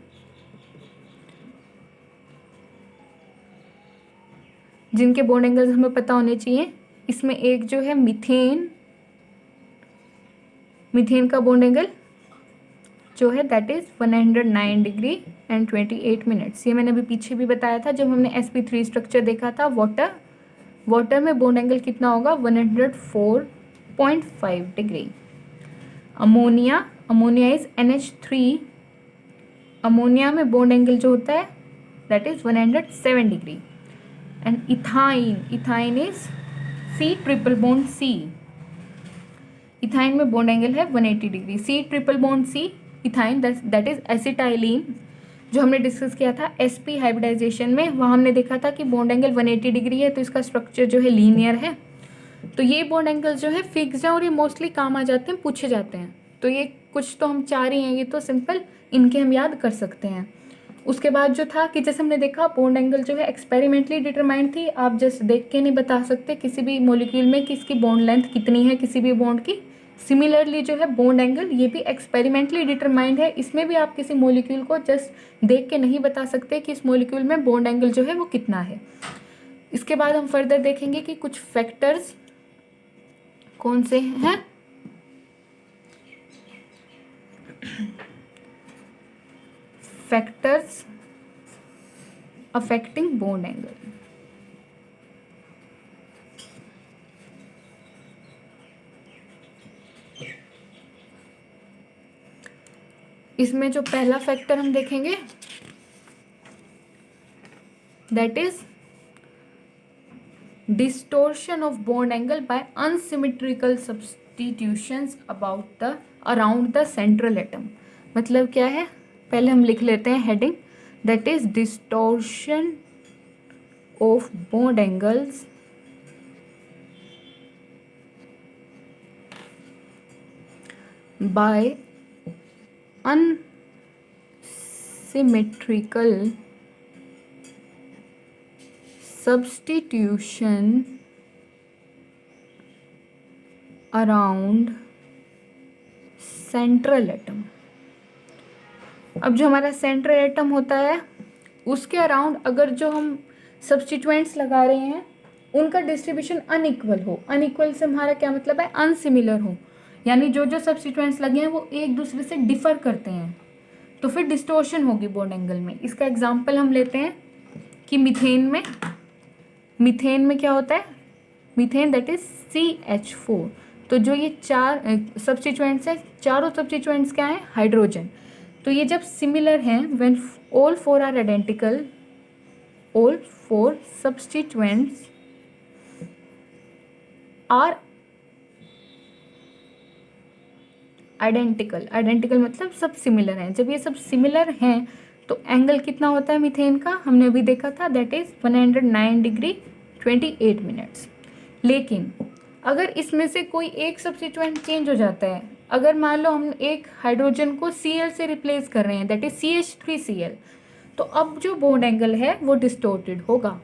A: जिनके बॉन्ड एंगल्स हमें पता होने चाहिए। इसमें एक जो है मीथेन, मीथेन का बॉन्ड एंगल जो है that is 109 degree and 28 minutes. ये मैंने अभी पीछे भी बताया था जब हमने sp3 स्ट्रक्चर देखा था। वाटर में बॉन्ड एंगल कितना होगा, 104.5 degree. Ammonia, ammonia is NH3, ammonia में बॉन्ड एंगल जो होता है that is 107 degree. And ethyne, ethyne is C triple bond C, ethyne में बॉन्ड एंगल है 180 degree. C triple bond C, ethyne that is acetylene, जो हमने discuss किया था sp हाइब्रिडाइजेशन में। वहाँ हमने देखा था कि बॉन्ड एंगल 180 डिग्री है, तो इसका स्ट्रक्चर जो है लीनियर है। तो ये बॉन्ड एंगल जो है फिक्स्ड है और ये मोस्टली काम आ जाते हैं, पूछे जाते हैं। तो ये कुछ तो हम चाह रही हैं, ये तो सिंपल इनके हम याद कर सकते हैं। उसके बाद जो था कि जैसे हमने देखा बॉन्ड एंगल जो है एक्सपेरिमेंटली डिटरमाइंड थी। आप जस्ट देख के नहीं बता सकते किसी भी मॉलिक्यूल में कि इसकी बॉन्ड लेंथ कितनी है किसी भी बॉन्ड की। सिमिलरली जो है बॉन्ड एंगल ये भी एक्सपेरिमेंटली डिटरमाइंड है। इसमें भी आप किसी मॉलिक्यूल को जस्ट देख के नहीं बता सकते कि इस मॉलिक्यूल में बॉन्ड एंगल जो है वो कितना है। इसके बाद हम फर्दर देखेंगे कि कुछ फैक्टर्स कौन से हैं। Factors affecting bond angle. इसमें जो पहला फैक्टर हम देखेंगे that is distortion of bond angle by unsymmetrical substitutions around the central atom. मतलब क्या है, पहले हम लिख लेते हैं heading, that is distortion of bond angles by unsymmetrical substitution around central atom। अब जो हमारा सेंट्रल एटम होता है उसके अराउंड अगर जो हम सब्स्टिट्यूएंट्स लगा रहे हैं उनका डिस्ट्रीब्यूशन अनइक्वल हो। अनइक्वल से हमारा क्या मतलब है, अनसिमिलर हो, यानी जो जो सब्स्टिट्यूएंट्स लगे हैं वो एक दूसरे से डिफर करते हैं, तो फिर डिस्टोर्शन होगी बॉन्ड एंगल में। इसका एग्जांपल हम लेते हैं कि मीथेन में क्या होता है, मीथेन दैट इज CH4। तो जो ये चार सब्स्टिट्यूएंट्स हैं, चारों सब्स्टिट्यूएंट्स क्या हैं, हाइड्रोजन। तो ये जब सिमिलर हैं, when all four are identical, all four substituents are identical, identical मतलब सब सिमिलर हैं। जब ये सब सिमिलर हैं तो एंगल कितना होता है मीथेन का, हमने अभी देखा था दैट इज 109 डिग्री 28 मिनट्स। लेकिन अगर इसमें से कोई एक सब्स्टिट्यूएंट चेंज हो जाता है, अगर मान लो हम एक हाइड्रोजन को Cl से रिप्लेस कर रहे हैं दैट इज CH3Cl, तो अब जो बॉन्ड एंगल है वो डिस्टोर्टेड होगा।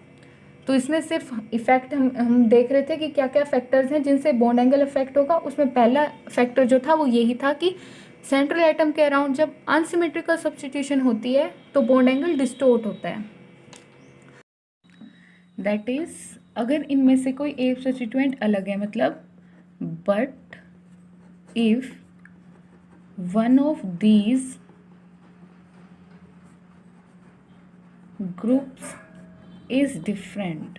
A: तो इसमें सिर्फ इफेक्ट हम देख रहे थे कि क्या क्या फैक्टर्स हैं जिनसे बॉन्ड एंगल इफेक्ट होगा। उसमें पहला फैक्टर जो था वो यही था कि सेंट्रल एटम के अराउंड जब अनसिमेट्रिकल सब्स्टिट्यूशन होती है तो बॉन्ड एंगल डिस्टोर्ट होता है। दैट इज अगर इनमें से कोई एक सब्स्टिट्यूएंट अलग है, मतलब but if one of these groups is different,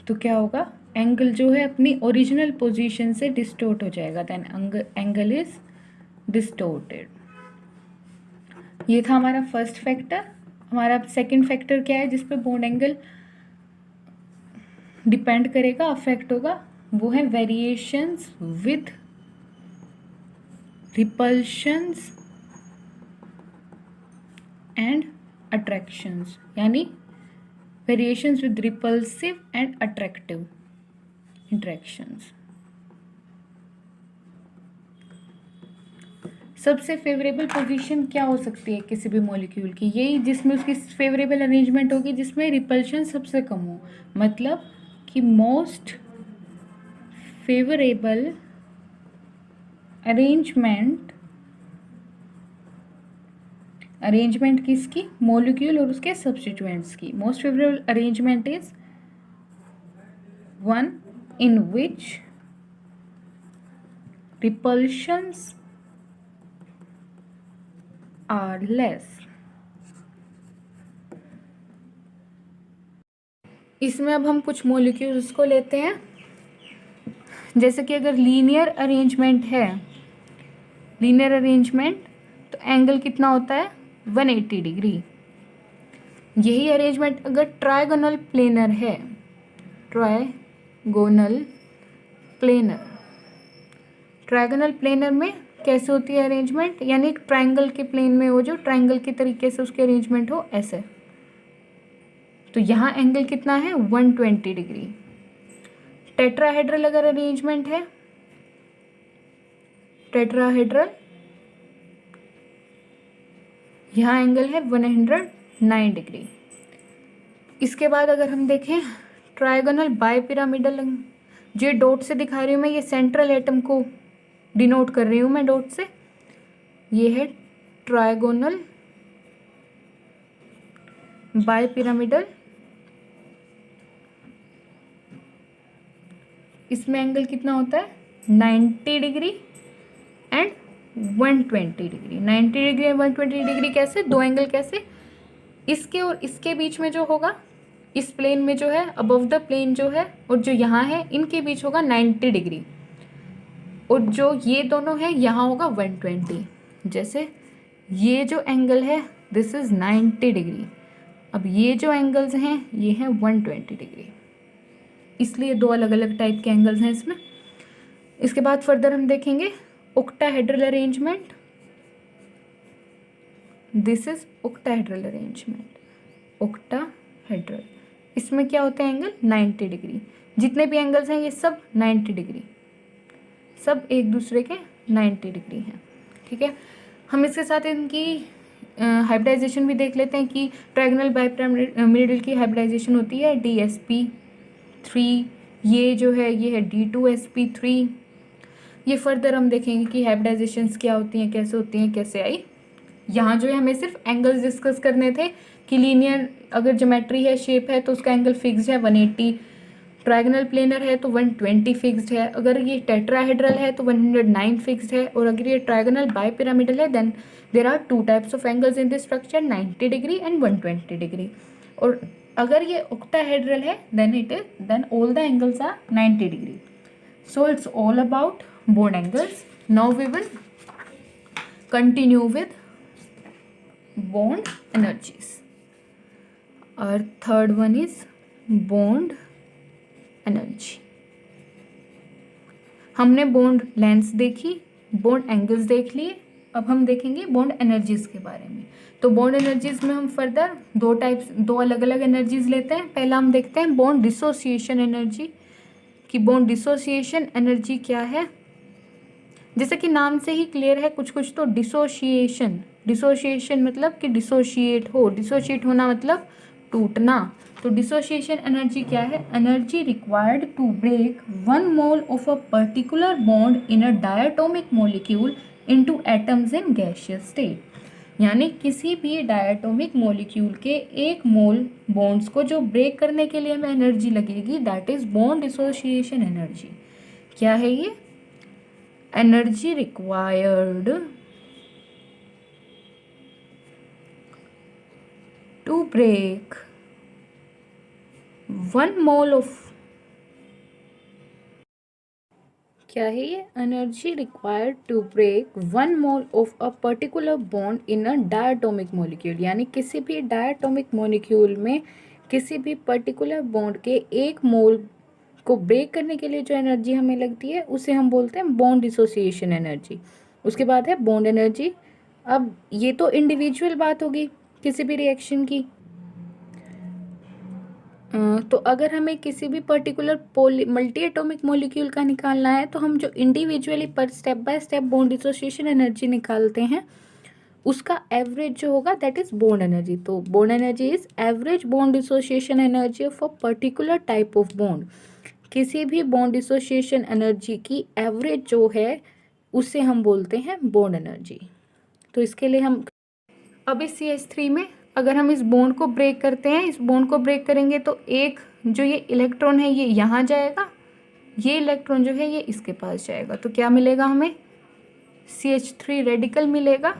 A: तो क्या होगा, एंगल जो है अपनी ओरिजिनल पोजीशन से डिस्टोर्ट हो जाएगा, देन एंगल इज डिस्टोर्टेड। ये था हमारा फर्स्ट फैक्टर। हमारा सेकंड फैक्टर क्या है जिस पे बॉन्ड एंगल डिपेंड करेगा, अफेक्ट होगा, वो है variations with repulsions and attractions, यानी variations with repulsive and attractive interactions. सबसे फेवरेबल पोजीशन क्या हो सकती है किसी भी मॉलिक्यूल की? यही जिसमें उसकी फेवरेबल अरेंजमेंट होगी, जिसमें रिपल्शन सबसे कम हो, मतलब कि मोस्ट फेवरेबल अरेंजमेंट किसकी? मॉलिक्यूल और उसके सब्स्टिट्यूएंट्स की। Most favourable arrangement is one in which repulsions are less। इसमें अब हम कुछ मॉलिक्यूल्स को लेते हैं, जैसे कि अगर लीनियर अरेंजमेंट है, लीनियर अरेंजमेंट तो एंगल कितना होता है? 180 डिग्री। यही अरेंजमेंट अगर ट्रायगोनल प्लेनर है, ट्रायगोनल प्लेनर में कैसे होती है अरेंजमेंट? यानी एक ट्रायंगल के प्लेन में हो, जो ट्रायंगल के तरीके से उसकी अरेंजमेंट हो, ऐसे। तो यहाँ एंगल कितना है? 120 डिग्री। टेट्राहेड्रल अगर अरेंजमेंट है, टेट्राहेड्रल, यहाँ एंगल है 109 डिग्री। इसके बाद अगर हम देखें ट्रायगोनल बायपिरामिडल, जो डॉट से दिखा रही हूँ मैं, ये सेंट्रल एटम को डिनोट कर रही हूँ मैं डॉट से। ये है ट्रायगोनल बायपिरामिडल। इसमें एंगल कितना होता है? 90 degree and 120 degree. 90 degree and 120 degree कैसे? दो एंगल कैसे? इसके और इसके बीच में जो होगा, इस प्लेन में जो है, अबव द प्लेन जो है और जो यहाँ है, इनके बीच होगा 90 डिग्री, और जो ये दोनों है यहाँ होगा 120। जैसे ये जो एंगल है दिस इज 90 डिग्री, अब ये जो एंगल्स हैं ये हैं 120 डिग्री, इसलिए दो अलग अलग टाइप के एंगल्स हैं इसमें। इसके बाद फर्दर हम देखेंगे octahedral arrangement. This is octahedral arrangement, octahedral. इसमें क्या होता है एंगल? 90 डिग्री। जितने भी एंगल्स हैं ये सब 90 डिग्री, सब एक दूसरे के 90 डिग्री हैं। ठीक है, हम इसके साथ इनकी हाइब्रिडाइजेशन भी देख लेते हैं कि ट्रायगोनल बायपिरामिडल की हाइब्रिडाइजेशन होती है DsP3, ये जो है ये है D2sp3। ये फर्दर हम देखेंगे कि हाइब्रिडाइजेशंस क्या होती हैं, कैसे होती हैं, कैसे आई। यहाँ जो है हमें सिर्फ एंगल्स डिस्कस करने थे कि लीनियर अगर ज्योमेट्री है, शेप है, तो उसका एंगल फिक्स्ड है 180, ट्रायगोनल प्लेनर है तो 120 फिक्स्ड है, अगर ये टेट्राहेड्रल है तो 109 फिक्स्ड है, और अगर ये ट्रायगोनल बायपिरामिडल है then there are two types of angles in this structure, 90 degree and 120 degree. और अगर ये ऑक्टाहेड्रल है then all the angles are 90 degree. So it's all about bond angles. Now we will continue with bond energies. Our third one is bond energy. हमने bond lengths देखी, bond angles देख लिए, अब हम देखेंगे बॉन्ड एनर्जीज के बारे में। तो बॉन्ड एनर्जीज में हम फर्दर दो अलग अलग एनर्जीज लेते हैं। पहला हम देखते हैं बॉन्ड डिसोसिएशन एनर्जी, कि बॉन्ड डिसोसिएशन एनर्जी क्या है। जैसे कि नाम से ही क्लियर है कुछ कुछ, तो डिसोसिएशन मतलब कि डिसोशिएट होना मतलब टूटना। तो डिसोसिएशन एनर्जी क्या है? Energy required to break 1 mole of a particular bond in a diatomic molecule into atoms in gaseous state. यानी किसी भी डायटोमिक मॉलिक्यूल के 1 मोल बॉन्ड्स को जो ब्रेक करने के लिए हमें एनर्जी लगेगी, that is bond dissociation energy. क्या है ये? Energy required to break 1 mole of, क्या है ये? Energy required to break 1 mole of a particular bond in a diatomic molecule. यानी किसी भी डायटोमिक मॉलिक्यूल में किसी भी पर्टिकुलर बॉन्ड के 1 मोल को ब्रेक करने के लिए जो एनर्जी हमें लगती है उसे हम बोलते हैं बॉन्ड डिसोसिएशन एनर्जी। उसके बाद है बॉन्ड एनर्जी। अब ये तो इंडिविजुअल बात होगी किसी भी रिएक्शन की। तो अगर हमें किसी भी पर्टिकुलर मल्टी एटॉमिक मॉलिक्यूल का निकालना है तो हम जो इंडिविजुअली पर step by step bond dissociation energy निकालते हैं उसका एवरेज जो होगा दैट इज बॉन्ड एनर्जी। तो bond energy is average bond dissociation energy of a particular type of bond. किसी भी बॉन्ड डिसोसिएशन एनर्जी की एवरेज जो है उसे हम बोलते हैं बॉन्ड एनर्जी। तो इसके लिए हम अब इस CH3 में अगर हम इस बॉन्ड को ब्रेक करते हैं, इस बॉन्ड को ब्रेक करेंगे तो एक जो ये इलेक्ट्रॉन है ये यहाँ जाएगा, ये इलेक्ट्रॉन जो है ये इसके पास जाएगा। तो क्या मिलेगा हमें? CH3 रेडिकल मिलेगा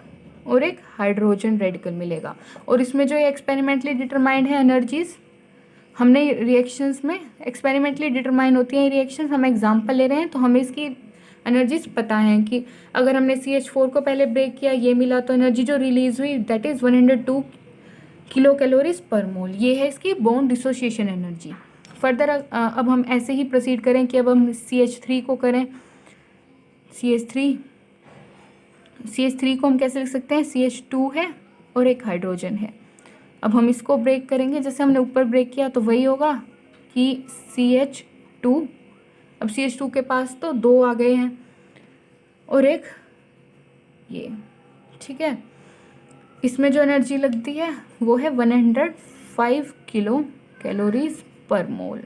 A: और एक हाइड्रोजन रेडिकल मिलेगा। और इसमें जो एक्सपेरिमेंटली डिटरमाइंड है एनर्जीज, हमने रिएक्शंस में एक्सपेरिमेंटली डिटरमाइन होती हैं रिएक्शंस, हम एग्जांपल ले रहे हैं तो हमें इसकी एनर्जीज पता है कि अगर हमने CH4 को पहले ब्रेक किया ये मिला तो एनर्जी जो रिलीज हुई दैट इज़ 102 किलो कैलोरीज पर मोल। ये है इसकी बॉन्ड डिसोसिएशन एनर्जी। फर्दर अब हम ऐसे ही प्रोसीड करें कि अब हम CH3 को करें। CH3 को हम कैसे लिख सकते हैं? CH2 है और एक हाइड्रोजन है। अब हम इसको ब्रेक करेंगे जैसे हमने ऊपर ब्रेक किया तो वही होगा कि CH2, अब CH2 के पास तो 2 आ गए हैं और एक ये, ठीक है। इसमें जो एनर्जी लगती है वो है 105 किलो कैलोरीज पर मोल।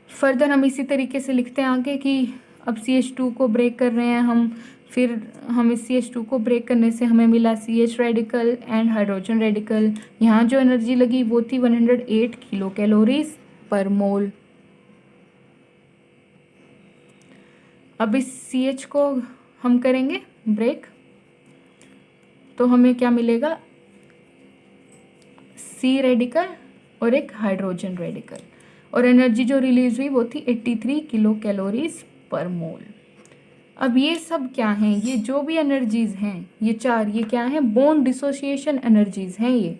A: फर्दर हम इसी तरीके से लिखते हैं आगे कि अब CH2 को ब्रेक कर रहे हैं हम, फिर हम इस CH2 को ब्रेक करने से हमें मिला CH radical and hydrogen radical. यहाँ जो एनर्जी लगी वो थी 108 किलो कैलोरीज पर मोल। अब इस CH को हम करेंगे ब्रेक तो हमें क्या मिलेगा? C रेडिकल और एक हाइड्रोजन रेडिकल, और एनर्जी जो रिलीज हुई वो थी 83 किलो कैलोरीज पर मोल। अब ये सब क्या हैं? ये जो भी एनर्जीज हैं ये चार, ये क्या हैं? बॉन्ड डिसोसिएशन एनर्जीज हैं ये,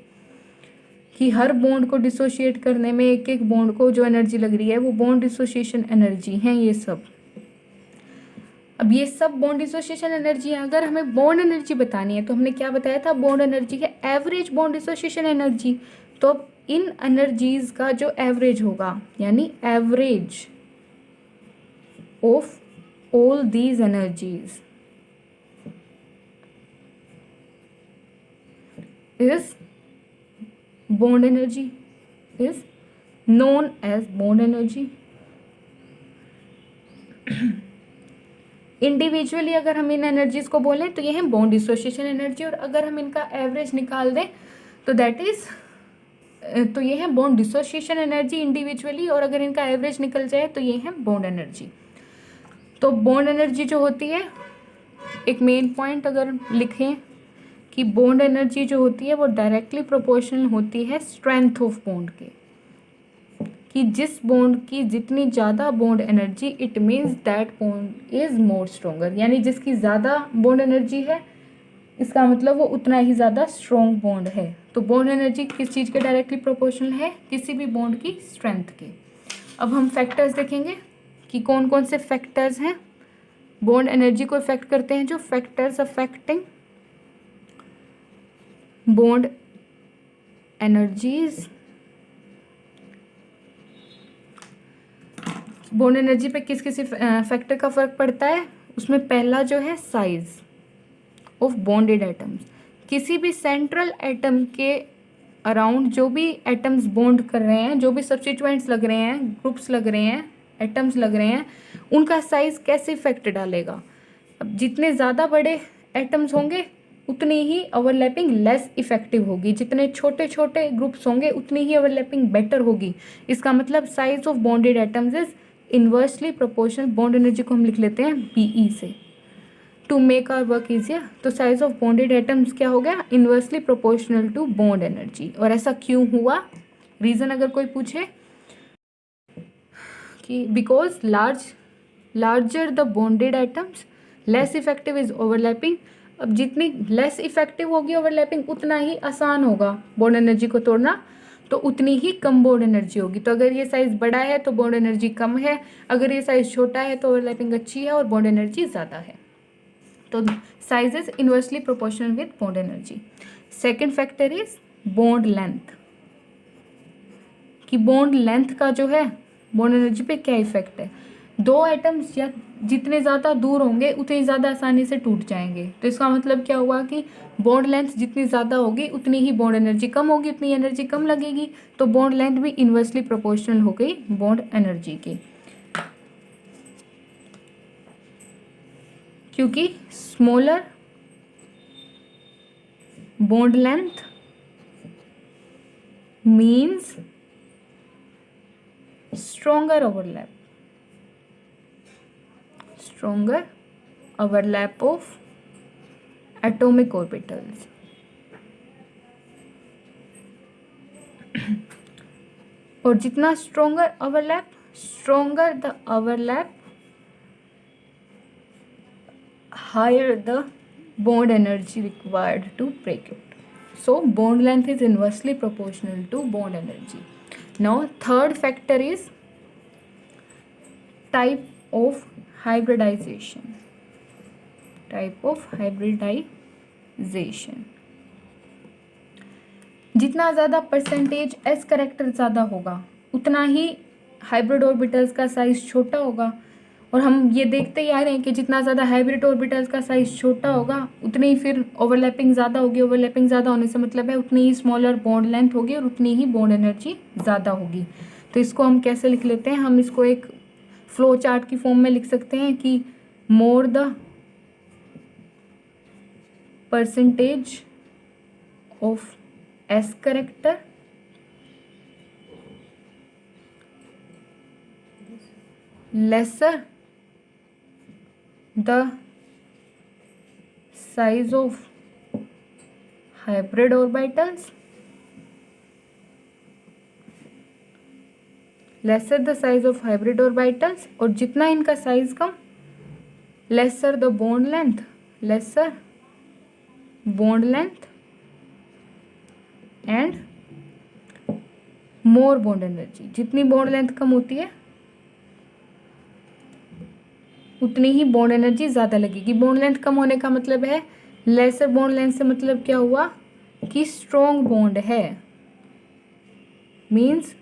A: कि हर बॉन्ड को डिसोशिएट करने में एक एक बॉन्ड को जो एनर्जी लग रही है वो बॉन्ड डिसोसिएशन एनर्जी हैं ये सब। अब ये सब बॉन्ड डिसोसिएशन एनर्जी है। अगर हमें बॉन्ड एनर्जी बतानी है तो हमने क्या बताया था? बॉन्ड एनर्जी है एवरेज बॉन्ड डिसोसिएशन एनर्जी। तो अब इन एनर्जीज का जो एवरेज होगा यानी average of all these energies is bond energy, is known as bond energy. Individually अगर हम इन एनर्जीज को बोलें तो ये है बॉन्ड डिसोसिएशन एनर्जी, और अगर हम इनका एवरेज निकाल दें तो दैट इज तो ये है बॉन्ड डिसोसिएशन एनर्जी इंडिविजुअली, और अगर इनका एवरेज निकल जाए तो ये है बॉन्ड एनर्जी। तो बॉन्ड एनर्जी जो होती है, एक मेन पॉइंट अगर लिखें कि बॉन्ड एनर्जी जो होती है वो डायरेक्टली प्रोपोर्शनल होती है स्ट्रेंथ ऑफ बॉन्ड के, कि जिस बॉन्ड की जितनी ज़्यादा bond energy it means that bond is more stronger, यानी जिसकी ज़्यादा बॉन्ड एनर्जी है इसका मतलब वो उतना ही ज़्यादा स्ट्रॉन्ग बॉन्ड है। तो बॉन्ड एनर्जी किस चीज़ के डायरेक्टली प्रोपोर्शनल है? किसी भी बॉन्ड की स्ट्रेंथ के। अब हम फैक्टर्स देखेंगे कि कौन कौन से फैक्टर्स हैं बॉन्ड एनर्जी को इफेक्ट करते हैं। जो factors affecting bond energies, bond energy पे किस किस फैक्टर का फर्क पड़ता है? उसमें पहला जो है साइज ऑफ बॉन्डेड एटम्स। किसी भी सेंट्रल एटम के अराउंड जो भी एटम्स बॉन्ड कर रहे हैं, जो भी सब्स्टिट्यूएंट्स लग रहे हैं, ग्रुप्स लग रहे हैं, एटम्स लग रहे हैं, उनका साइज कैसे इफेक्ट डालेगा? अब जितने ज़्यादा बड़े एटम्स होंगे उतनी ही ओवरलैपिंग लेस इफेक्टिव होगी, जितने छोटे छोटे ग्रुप्स होंगे उतनी ही ओवरलैपिंग बेटर होगी। इसका मतलब size of bonded atoms is inversely proportional. Bond energy को हम लिख लेते हैं BE से to make our work easier. तो साइज ऑफ बॉन्डेड एटम्स क्या हो गया? Inversely proportional to bond energy. और ऐसा क्यों हुआ? रीज़न अगर कोई पूछे कि because larger the bonded atoms less effective is overlapping. अब जितनी लेस इफेक्टिव होगी ओवरलैपिंग उतना ही आसान होगा बॉन्ड एनर्जी को तोड़ना, तो उतनी ही कम बॉन्ड एनर्जी होगी। तो अगर ये साइज़ बड़ा है तो बॉन्ड एनर्जी कम है, अगर ये साइज़ छोटा है तो ओवरलैपिंग अच्छी है और बॉन्ड एनर्जी ज़्यादा है। तो size is inversely proportional with bond energy. Second factor is bond length. कि बॉन्ड लेंथ का जो है बॉन्ड एनर्जी पे क्या इफेक्ट है। दो एटम्स या जितने ज़्यादा दूर होंगे उतने ज़्यादा आसानी से टूट जाएंगे। तो इसका मतलब क्या हुआ कि बॉन्ड लेंथ जितनी ज़्यादा होगी उतनी ही बॉन्ड एनर्जी कम होगी, उतनी एनर्जी कम लगेगी। तो बॉन्ड लेंथ भी इन्वर्सली प्रोपोर्शनल हो गई बॉन्ड एनर्जी की, क्योंकि smaller bond length means stronger overlap of atomic orbitals. और जितना stronger the overlap, higher the bond energy required to break it. So bond length is inversely proportional to bond energy. Now third factor is type of hybridization. जितना ज़्यादा percentage S character ज़्यादा होगा उतना ही hybrid orbitals का size छोटा होगा। और हम ये देखते ही आ रहे हैं कि जितना ज़्यादा हाइब्रिड ऑर्बिटल्स का साइज छोटा होगा उतनी ही फिर ओवरलैपिंग ज़्यादा होगी। ओवरलैपिंग ज़्यादा होने से मतलब है उतनी ही स्मॉलर बॉन्ड लेंथ होगी और उतनी ही बॉन्ड एनर्जी ज़्यादा होगी। तो इसको हम कैसे लिख लेते हैं, हम इसको एक फ्लो चार्ट की फॉर्म में लिख सकते हैं कि more the percentage of S character lesser the size of hybrid orbitals, और जितना इनका size come lesser the bond length and more bond energy। जितनी बॉन्ड लेंथ कम होती है उतनी ही बॉन्ड एनर्जी ज़्यादा लगेगी। बॉन्ड लेंथ कम होने का मतलब है लेसर बॉन्ड लेंथ से मतलब क्या हुआ कि स्ट्रॉन्ग बॉन्ड है, मीन्स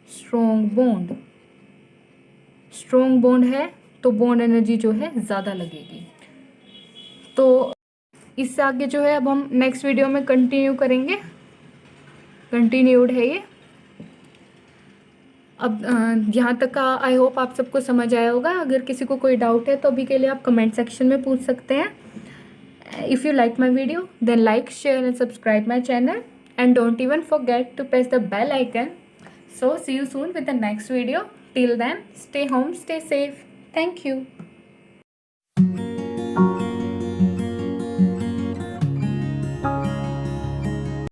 A: स्ट्रॉन्ग बॉन्ड है तो बॉन्ड एनर्जी जो है ज़्यादा लगेगी। तो इससे आगे जो है अब हम नेक्स्ट वीडियो में कंटिन्यू करेंगे, कंटिन्यूड है ये। अब यहाँ तक का आई होप आप सबको समझ आया होगा। अगर किसी को कोई डाउट है तो अभी के लिए आप कमेंट सेक्शन में पूछ सकते हैं। If you like my video then like, share and subscribe my channel and don't even forget to press the bell icon. So see you soon with the next video. Till then, stay home, stay safe. Thank you.